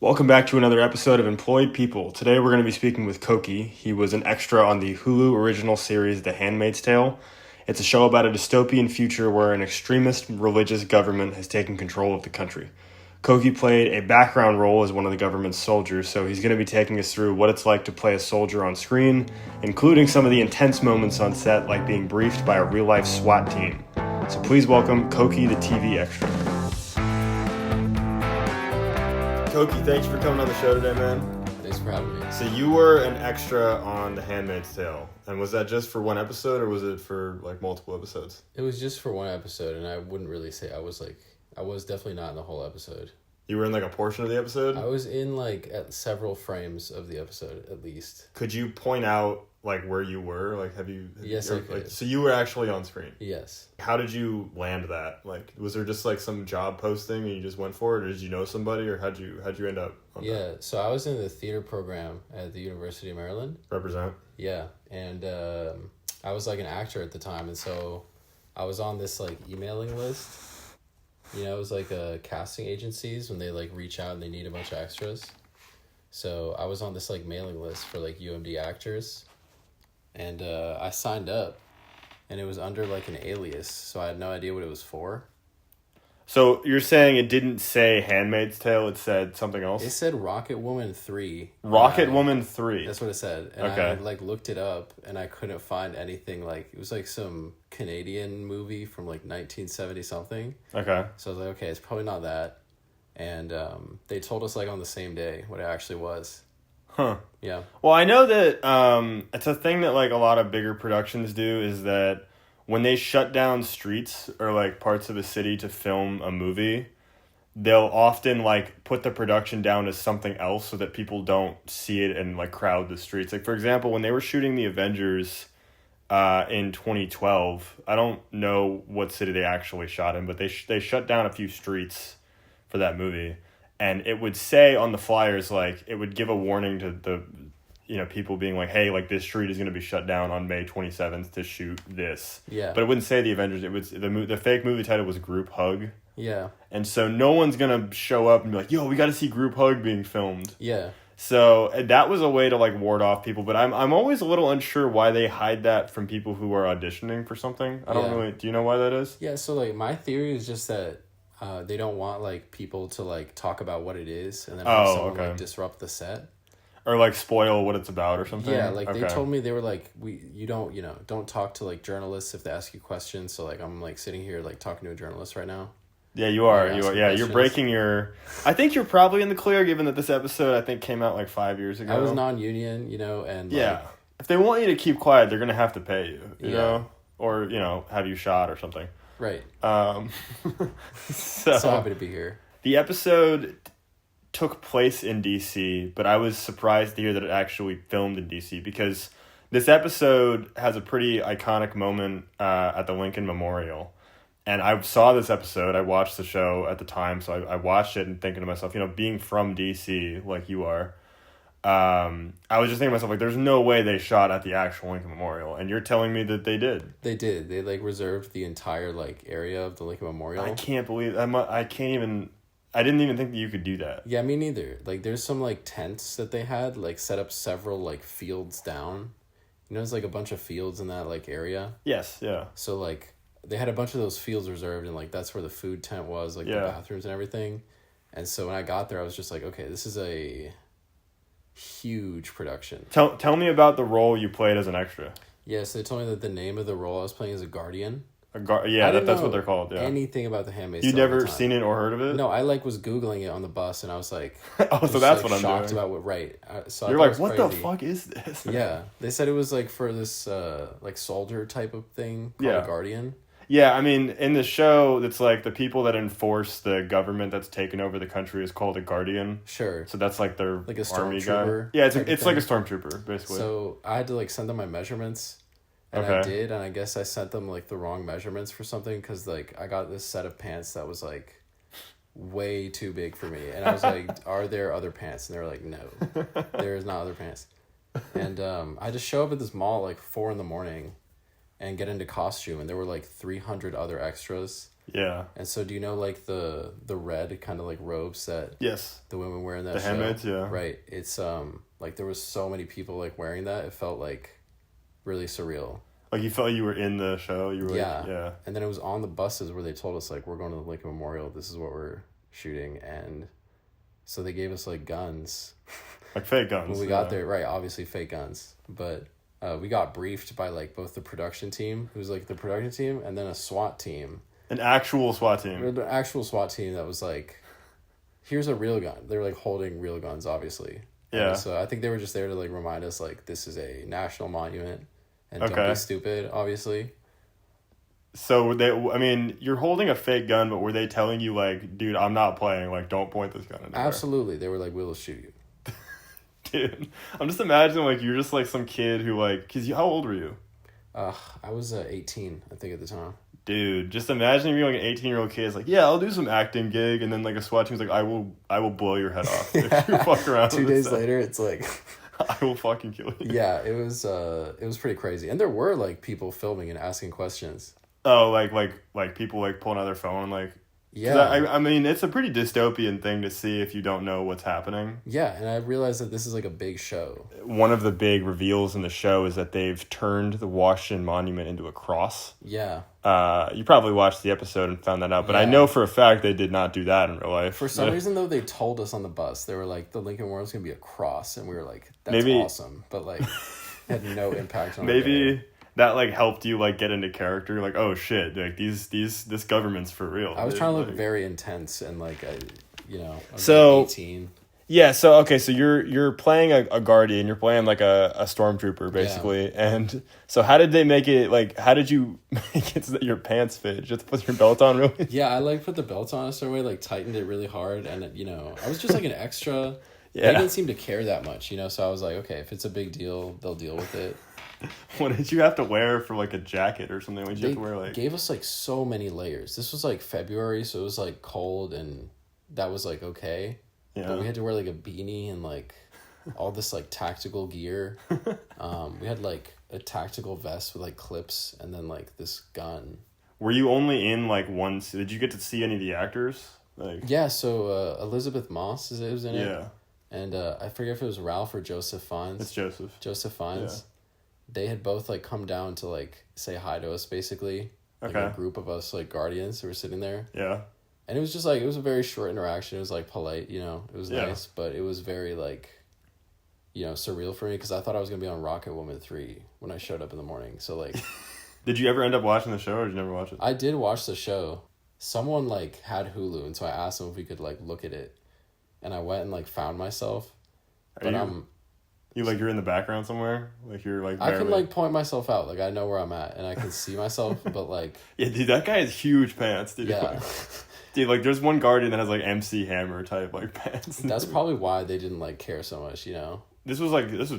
Welcome back to another episode of Employed People. Today we're going to be speaking with Koki. He was an extra on the Hulu original series The Handmaid's Tale. It's a show about a dystopian future where an extremist religious government has taken control of the country. Koki played a background role as one of the government's soldiers, so he's going to be taking us through what it's like to play a soldier on screen, including some of the intense moments on set, like being briefed by a real-life SWAT team. So please welcome Koki the TV Extra. Koki, thanks for coming on the show today, man. Thanks for having me. So you were an extra on The Handmaid's Tale, and was that just for one episode, or was it for like multiple episodes? It was just for one episode, and I wouldn't really say I was definitely not in the whole episode. You were in like a portion of the episode? I was in like at several frames of the episode, at least. Could you point out like where you were? Like, Yes, I could. So you were actually on screen? Yes. How did you land that? Like, was there just like some job posting and you just went for it, or did you know somebody, or how'd you end up on that? So I was in the theater program at the University of Maryland. Represent? Yeah, and I was like an actor at the time, and so I was on this like emailing list. You know, it was like casting agencies when they like reach out and they need a bunch of extras. So I was on this like mailing list for like UMD actors, and I signed up, and it was under like an alias, so I had no idea what it was for. So you're saying it didn't say Handmaid's Tale, it said something else? It said Rocket Woman 3. Rocket Woman 3. That's what it said. And Okay. I like looked it up, and I couldn't find anything. Like, it was like some Canadian movie from like 1970 something. Okay. So I was like, okay, it's probably not that. And they told us like on the same day what it actually was. Huh. Yeah. Well, I know that it's a thing that like a lot of bigger productions do, is that when they shut down streets or like parts of a city to film a movie, they'll often like put the production down as something else so that people don't see it and like crowd the streets. Like, for example, when they were shooting the Avengers in 2012, I don't know what city they actually shot in, but they shut down a few streets for that movie, and it would say on the flyers, like, it would give a warning to the people being like, hey, like, this street is going to be shut down on May 27th to shoot this. Yeah. But it wouldn't say the Avengers. It was the fake movie title was Group Hug. Yeah. And so no one's going to show up and be like, yo, we got to see Group Hug being filmed. Yeah. So that was a way to like ward off people, but I'm always a little unsure why they hide that from people who are auditioning for something. I don't really. Do you know why that is? Yeah, so like my theory is just that they don't want like people to like talk about what it is and then have someone like disrupt the set. Or like spoil what it's about or something? Yeah, like they told me, they were like, you don't talk to like journalists if they ask you questions. So like I'm like sitting here like talking to a journalist right now. Yeah, you are. Yeah, you're breaking your... I think you're probably in the clear, given that this episode, I think, came out like 5 years ago. I was non-union, and... Yeah. Like, if they want you to keep quiet, they're going to have to pay you, you know? Or, have you shot or something. Right. So happy to be here. The episode took place in D.C., but I was surprised to hear that it actually filmed in D.C., because this episode has a pretty iconic moment at the Lincoln Memorial. And I saw this episode, I watched the show at the time, so I watched it and thinking to myself, being from D.C. like you are, I was just thinking to myself, like, there's no way they shot at the actual Lincoln Memorial. And you're telling me that they did. They did. They, like, reserved the entire, like, area of the Lincoln Memorial. I can't believe... I didn't even think that you could do that. Yeah, me neither. Like, there's some, like, tents that they had, like, set up several, like, fields down. There's, like, a bunch of fields in that, like, area. Yes, yeah. So, like... They had a bunch of those fields reserved, and like that's where the food tent was, like the bathrooms and everything. And so when I got there, I was just like, okay, this is a huge production. Tell me about the role you played as an extra. Yeah, so they told me that the name of the role I was playing is a guardian. That's what they're called. Yeah. Anything about the Handmaid's Tale? You'd never seen it or heard of it? No, I like was Googling it on the bus, and I was like, oh, so that's what I'm shocked doing. About what right. So you're like, what the fuck is this? Yeah, they said it was like for this like soldier type of thing called a guardian. Yeah, I mean, in the show, it's like the people that enforce the government that's taken over the country is called a guardian. Sure. So that's like their like a army guy. Stormtrooper. Yeah, it's like a stormtrooper, basically. So I had to like send them my measurements, and I did, and I guess I sent them like the wrong measurements for something, because like I got this set of pants that was like way too big for me, and I was like, are there other pants? And they were like, no, there's not other pants. And I just show up at this mall at like 4 a.m. and get into costume, and there were like 300 other extras Yeah. And so do you know like the red kind of like robes that Yes. the women wear in that The show? Handmaids, yeah. Right. It's like there was so many people like wearing that. It felt like really surreal. Like you felt like you were in the show. You were Yeah. like, yeah. And then it was on the buses where they told us like we're going to the Lincoln Memorial. This is what we're shooting, and so they gave us like guns. Like fake guns. When we got there, right? Obviously fake guns, but we got briefed by like both the production team, who's like the production team, and then a SWAT team. An actual SWAT team. An actual SWAT team that was like, here's a real gun. They were like holding real guns, obviously. Yeah. And so I think they were just there to like remind us like this is a national monument, and Okay. don't be stupid, obviously. So I mean, you're holding a fake gun, but were they telling you like, dude, I'm not playing, like, don't point this gun anywhere? Absolutely. They were like, we'll shoot you. Dude, I'm just imagining like you're just like some kid who like, cause how old were you? I was 18, I think, at the time. Dude, just imagine being like an 18-year-old kid is like, yeah, I'll do some acting gig, and then like a SWAT team's like, I will blow your head off if you fuck around. 2 days later, it's like, I will fucking kill you. yeah, it was pretty crazy, and there were like people filming and asking questions. Oh, like people like pulling out their phone, like. Yeah, I mean, it's a pretty dystopian thing to see if you don't know what's happening. yeah, and I realized that this is like a big show. One of the big reveals in the show is that they've turned the Washington Monument into a cross. Yeah. You probably watched the episode and found that out, but I Yeah. know for a fact they did not do that in real life. For some reason, though, they told us on the bus, they were like, the Lincoln Memorial is going to be a cross, and we were like, that's Maybe- awesome, but like, had no impact on Maybe that like helped you like get into character, like, oh shit, like this government's for real. I was trying to look like, very intense and like, I was So- like 18. Yeah, so okay, so you're playing a guardian, you're playing like a stormtrooper basically, and so how did they make it, like, how did you make it so that your pants fit? Just put your belt on really? Yeah, I like put the belt on a certain way, like tightened it really hard, and I was just like an extra. Yeah. They didn't seem to care that much, so I was like, okay, if it's a big deal, they'll deal with it. What did you have to wear for like a jacket or something? What did you They have to wear like? gave us like so many layers. This was like February, so it was like cold, and that was like okay. Yeah. But we had to wear like a beanie and like all this like tactical gear. We had like a tactical vest with like clips, and then like this gun. Were you only in like one? Did you get to see any of the actors? Like. Yeah, so Elizabeth Moss was in it. Yeah. And I forget if it was Ralph or Joseph Fiennes. It's Joseph. Joseph Fiennes. Yeah. They had both like come down to like say hi to us basically. Like Okay. a group of us like guardians who were sitting there. Yeah. And it was just like it was a very short interaction. It was like polite, it was Yeah. nice, but it was very like surreal for me because I thought I was gonna be on Rocket Woman 3 when I showed up in the morning. So like Did you ever end up watching the show, or did you never watch it? I did watch the show. Someone like had Hulu, and so I asked them if we could like look at it. And I went and like found myself. Are But you're in the background somewhere, like you're like. I can barely- like point myself out, like I know where I'm at and I can see myself, but like Yeah, dude, that guy has huge pants, dude. yeah. Dude, like there's one guardian that has like MC Hammer type like pants. That's probably why they didn't like care so much, This was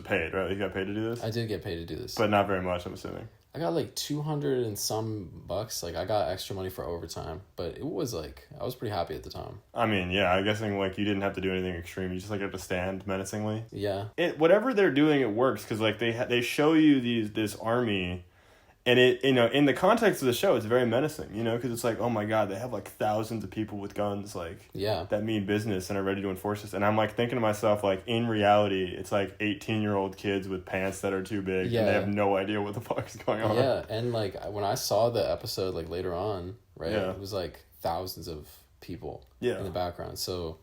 paid, right? You got paid to do this, I did get paid to do this. but not very much, I'm assuming. I got like 200 and some bucks. Like I got extra money for overtime, but it was like I was pretty happy at the time. I mean, yeah, I'm guessing like you didn't have to do anything extreme. You just like have to stand menacingly. Yeah. Whatever they're doing, it works because like they show you this army, and it in the context of the show, it's very menacing. Because it's like, oh my god, they have like thousands of people with guns, like Yeah. that mean business and are ready to enforce this. And I'm like thinking to myself, like in reality, it's like 18-year-old kids with pants that are too big, Yeah. and they have no idea what the fuck is going on. Yeah, and like when I saw the episode like later on, right? Yeah. It was like thousands of people Yeah. in the background. So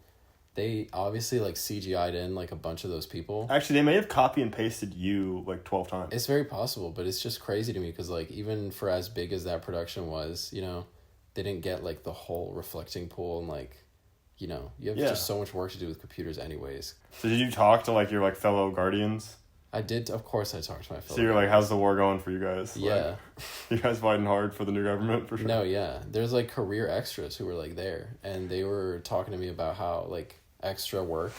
they obviously like CGI'd in like a bunch of those people. Actually, they may have copy and pasted you like 12 times. It's very possible, but it's just crazy to me because like even for as big as that production was, they didn't get like the whole reflecting pool and like, you have Yeah. just so much work to do with computers anyways. So did you talk to like your like fellow guardians? I did, of course I talked to my fellow So you're like, guys. how's the war going for you guys? Like, Yeah. you guys fighting hard for the new government for sure? No, yeah. There's like career extras who were like there and they were talking to me about how like extra work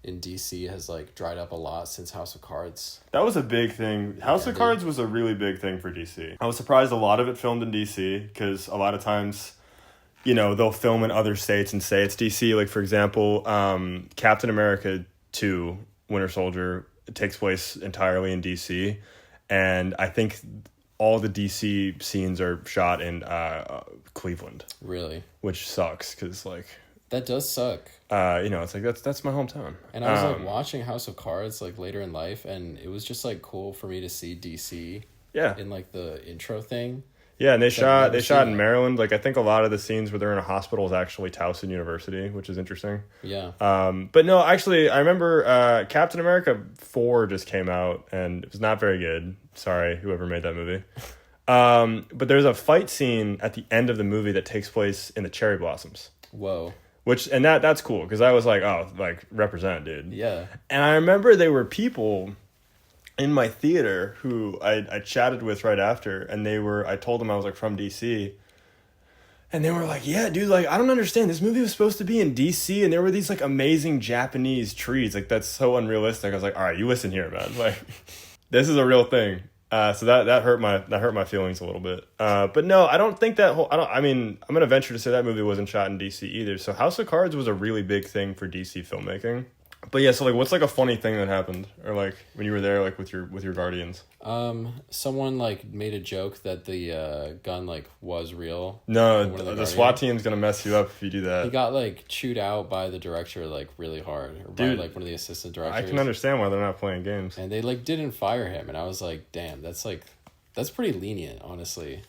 in DC has like dried up a lot since House of Cards. That was a big thing. House of dude. Cards was a really big thing for DC. I was surprised a lot of it filmed in DC because a lot of times, they'll film in other states and say it's DC. Like, for example, Captain America 2, Winter Soldier, it takes place entirely in DC. And I think all the DC scenes are shot in Cleveland. Really? Which sucks, because, like... That does suck. It's like, that's my hometown. And I was, like, watching House of Cards, like, later in life, and it was just, like, cool for me to see DC in, like, the intro thing. Yeah, and they shot in Maryland. Like, I think a lot of the scenes where they're in a hospital is actually Towson University, which is interesting. Yeah. But no, actually, I remember Captain America 4 just came out, and it was not very good. Sorry, whoever made that movie. But there's a fight scene at the end of the movie that takes place in the cherry blossoms. Whoa. And that's cool, because I was like, oh, like, represent, dude. Yeah. And I remember there were people in my theater who I chatted with right after, and I told them I was, like, from DC, and they were like, yeah, dude, like, I don't understand, this movie was supposed to be in DC, and there were these, like, amazing Japanese trees, like, that's so unrealistic. I was like, all right, you listen here, man, like, this is a real thing. So that hurt my feelings a little bit. But no, I don't think I'm gonna venture to say that movie wasn't shot in DC either. So House of Cards was a really big thing for DC filmmaking. But yeah, so, like, what's, like, a funny thing that happened, or, like, when you were there, like, with your Guardians? Someone, like, made a joke that the gun, like, was real. No, the SWAT team's gonna mess you up if you do that. He got, like, chewed out by the director, like, really hard, or by, like, one of the assistant directors. I can understand why they're not playing games. And they, like, didn't fire him, and I was like, damn, that's pretty lenient, honestly.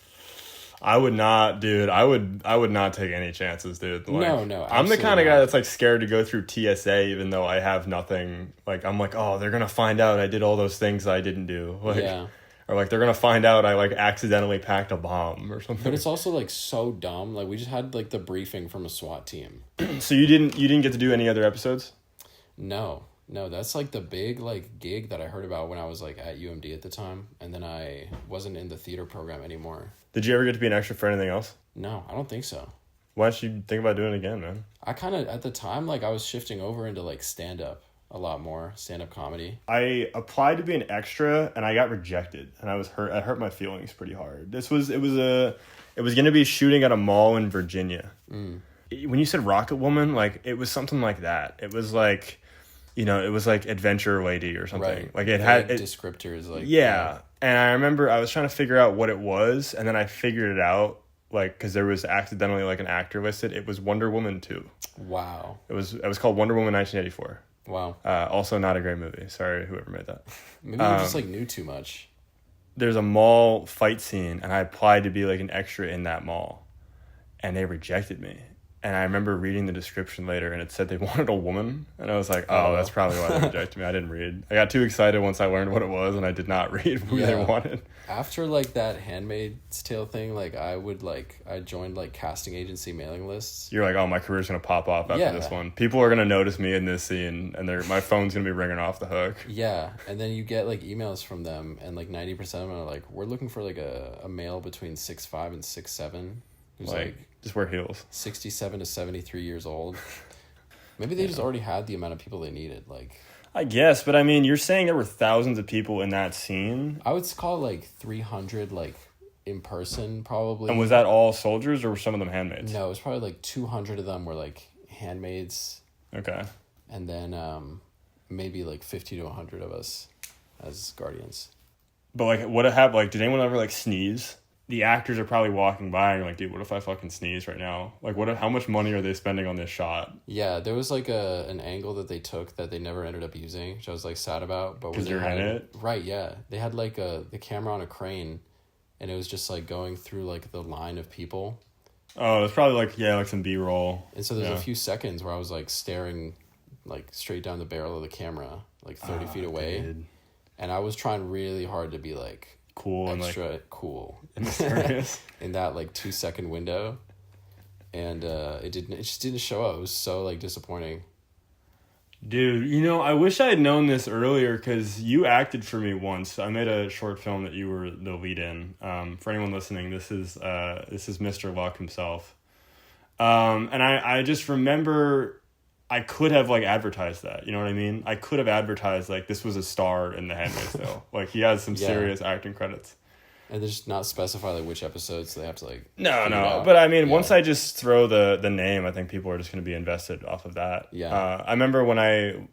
I would not, dude. I would not take any chances, dude. Like, no. I'm the kind of guy that's, like, scared to go through TSA, even though I have nothing. Like, I'm like, oh, they're gonna find out I did all those things I didn't do. Like, yeah. Or, like, they're gonna find out I, like, accidentally packed a bomb or something. But it's also, like, so dumb. Like, we just had, like, the briefing from a SWAT team. So you didn't get to do any other episodes? No, that's, like, the big, like, gig that I heard about when I was, like, at UMD at the time, and then I wasn't in the theater program anymore. Did you ever get to be an extra for anything else? No, I don't think so. Why don't you think about doing it again, man? I kind of, at the time, like, I was shifting over into, like, stand-up a lot more, stand-up comedy. I applied to be an extra, and I got rejected, and I was hurt. I hurt my feelings pretty hard. It was going to be shooting at a mall in Virginia. When you said Rocket Woman, like, it was something like that. It was like, it was like Adventure Lady or something. Right. Like, it had descriptors, like, yeah. And I remember I was trying to figure out what it was, and then I figured it out, like, because there was accidentally, like, an actor listed. It was Wonder Woman 2. Wow. It was called Wonder Woman 1984. Wow. Also not a great movie. Sorry, whoever made that. Maybe you just, like, knew too much. There's a mall fight scene, and I applied to be, like, an extra in that mall, and they rejected me. And I remember reading the description later, and it said they wanted a woman. And I was like, oh, that's probably why they rejected me. I didn't read. I got too excited once I learned what it was, and I did not read who they wanted. After, like, that Handmaid's Tale thing, like, I joined, like, casting agency mailing lists. You're like, oh, my career's going to pop off after this one. People are going to notice me in this scene, and my phone's going to be ringing off the hook. Yeah, and then you get, like, emails from them, and, like, 90% of them are like, we're looking for, like, a male between 6'5" and 6'7", who's, like just wear heels. 67 to 73 years old. Maybe they just already had the amount of people they needed. Like, I guess, but I mean, you're saying there were thousands of people in that scene. I would call it like 300, like, in person, probably. And was that all soldiers, or were some of them handmaids? No, it was probably like 200 of them were like handmaids. Okay. And then maybe like 50 to 100 of us as guardians. But, like, what happened? Like, did anyone ever, like, sneeze? The actors are probably walking by and you're like, dude, what if I fucking sneeze right now? Like, how much money are they spending on this shot? Yeah, there was, like, an angle that they took that they never ended up using, which I was, like, sad about. Because you're in it? Right, yeah. They had, like, the camera on a crane, and it was just, like, going through, like, the line of people. Oh, it's probably, like some B-roll. And so there's a few seconds where I was, like, staring, like, straight down the barrel of the camera, like, 30 feet away. Dude. And I was trying really hard to be, like, cool extra and, like, cool and mysterious in that, like, 2-second window, and it just didn't show up. It was so, like, disappointing. Dude, I wish I had known this earlier, because you acted for me once. I made a short film that you were the lead in. For anyone listening, this is Mr. Luck himself, and I just remember I could have, like, advertised that. You know what I mean? I could have advertised, like, this was a star in The Handmaid's Tale. Like, he has some serious acting credits. And they just not specify, like, which episodes they have to, like... No. But, I mean, once I just throw the name, I think people are just going to be invested off of that. Yeah. I remember when I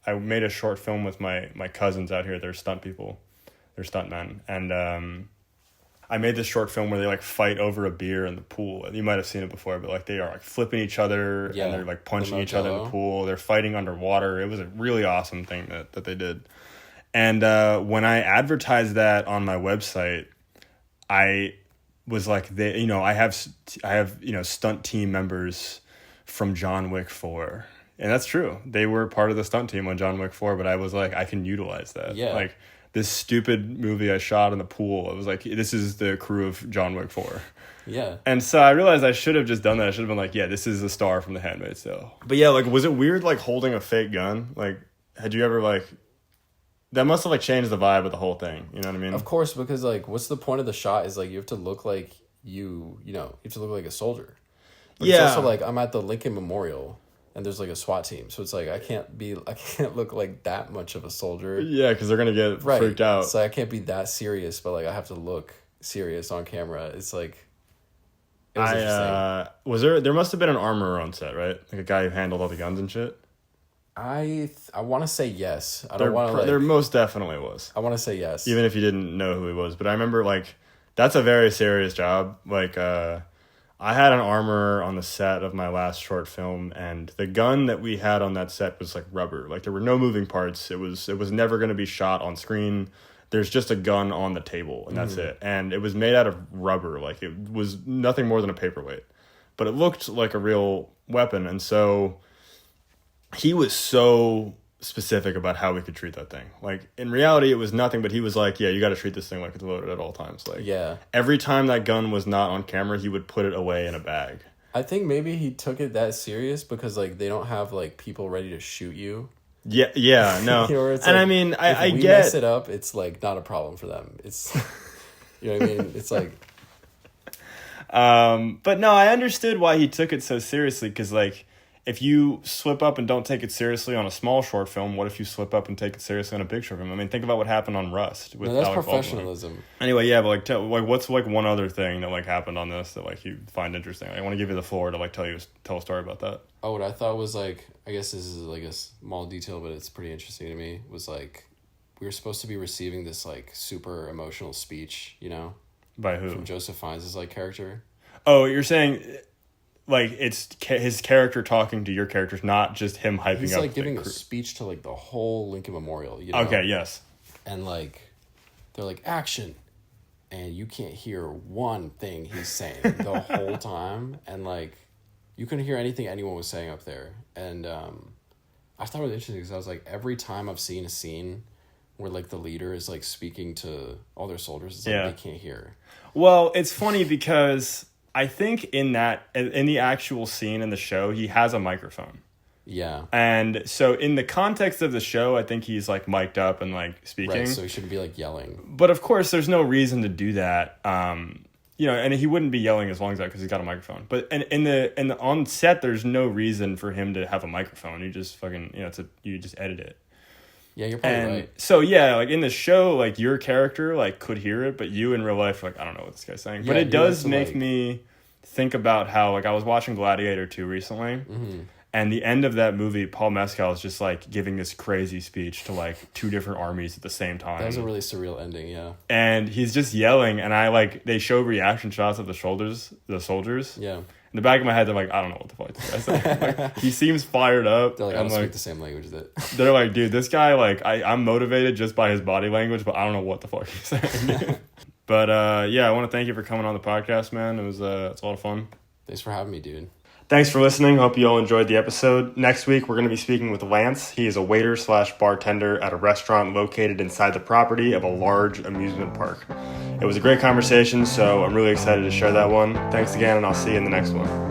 made a short film with my cousins out here. They're stunt people. They're stuntmen. And I made this short film where they like fight over a beer in the pool. You might have seen it before, but like they are like flipping each other and they're like punching each other in the pool. They're fighting underwater. It was a really awesome thing that they did. And when I advertised that on my website, I was like, I have stunt team members from John Wick 4. And that's true. They were part of the stunt team on John Wick 4, but I was like, I can utilize that. Yeah. Like this stupid movie I shot in the pool, it was like, this is the crew of John Wick 4. Yeah. And so I realized I should have just done that. I should have been like, yeah, this is the star from The Handmaid still. But yeah, like, was it weird, like, holding a fake gun? Like, had you ever, like... That must have, like, changed the vibe of the whole thing. You know what I mean? Of course, because, like, what's the point of the shot is, like, you have to look like you have to look like a soldier. But yeah. It's also, like, I'm at the Lincoln Memorial, and there's, like, a SWAT team. So it's, like, I can't look like that much of a solder. Yeah, because they're going to get freaked out. So I can't be that serious, but, like, I have to look serious on camera. It's, like... It was interesting. There must have been an armorer on set, right? Like, a guy who handled all the guns and shit? I want to say yes. I don't want to. There most definitely was. I want to say yes, even if you didn't know who he was. But I remember like that's a very serious job. Like I had an armorer on the set of my last short film, and the gun that we had on that set was like rubber. Like there were no moving parts. It was never going to be shot on screen. There's just a gun on the table, and that's it. And it was made out of rubber. Like it was nothing more than a paperweight, but it looked like a real weapon, and so. He was so specific about how we could treat that thing. Like, in reality, it was nothing, but he was like, yeah, you got to treat this thing like it's loaded at all times. Like, yeah. Every time that gun was not on camera, he would put it away in a bag. I think maybe he took it that serious because, like, they don't have, like, people ready to shoot you. Yeah, no. And like, I mean, I we get... mess it up, it's, like, not a problem for them. It's, you know what I mean? It's, like... But no, I understood why he took it so seriously, because, like, if you slip up and don't take it seriously on a small short film, what if you slip up and take it seriously on a big short film? I mean, think about what happened on Rust with that's Alec professionalism. Baldwin. Anyway, yeah, but like, what's like one other thing that like happened on this that like you find interesting? I want to give you the floor to like tell a story about that. Oh, what I thought was like, I guess this is like a small detail, but it's pretty interesting to me. Was like, we were supposed to be receiving this like super emotional speech, you know, by who? From Joseph Fiennes' like character. Oh, you're saying. Like, it's his character talking to your characters, not just him hyping up. He's, like, giving a speech to, like, the whole Lincoln Memorial, you know? Okay, yes. And, like, they're like, action. And you can't hear one thing he's saying the whole time. And, like, you couldn't hear anything anyone was saying up there. And I thought it was interesting because I was like, every time I've seen a scene where, like, the leader is, like, speaking to all their soldiers, it's like they can't hear. Well, it's funny because... I think in the actual scene in the show, he has a microphone. Yeah. And so in the context of the show, I think he's like mic'd up and like speaking. Right, so he shouldn't be like yelling. But of course, there's no reason to do that. You know, and he wouldn't be yelling as long as that because he's got a microphone. But and on set, there's no reason for him to have a microphone. You just fucking, you know, you just edit it. Yeah, you're probably right. So yeah, like in the show, like your character like could hear it, but you in real life, like I don't know what this guy's saying. Yeah, but it does make me think about how like I was watching Gladiator 2 recently, and the end of that movie, Paul Mescal is just like giving this crazy speech to like two different armies at the same time. That was a really surreal ending, yeah. And he's just yelling, and they show reaction shots of the soldiers. Yeah. In the back of my head, they're like, I don't know what the fuck this guy's saying. Like, he seems fired up. They're like, I don't speak the same language as it. They're like, dude, this guy, like, I'm motivated just by his body language, but I don't know what the fuck he's saying. But, yeah, I want to thank you for coming on the podcast, man. It's a lot of fun. Thanks for having me, dude. Thanks for listening. Hope you all enjoyed the episode. Next week, we're going to be speaking with Lance. He is a waiter/bartender at a restaurant located inside the property of a large amusement park. It was a great conversation, so I'm really excited to share that one. Thanks again, and I'll see you in the next one.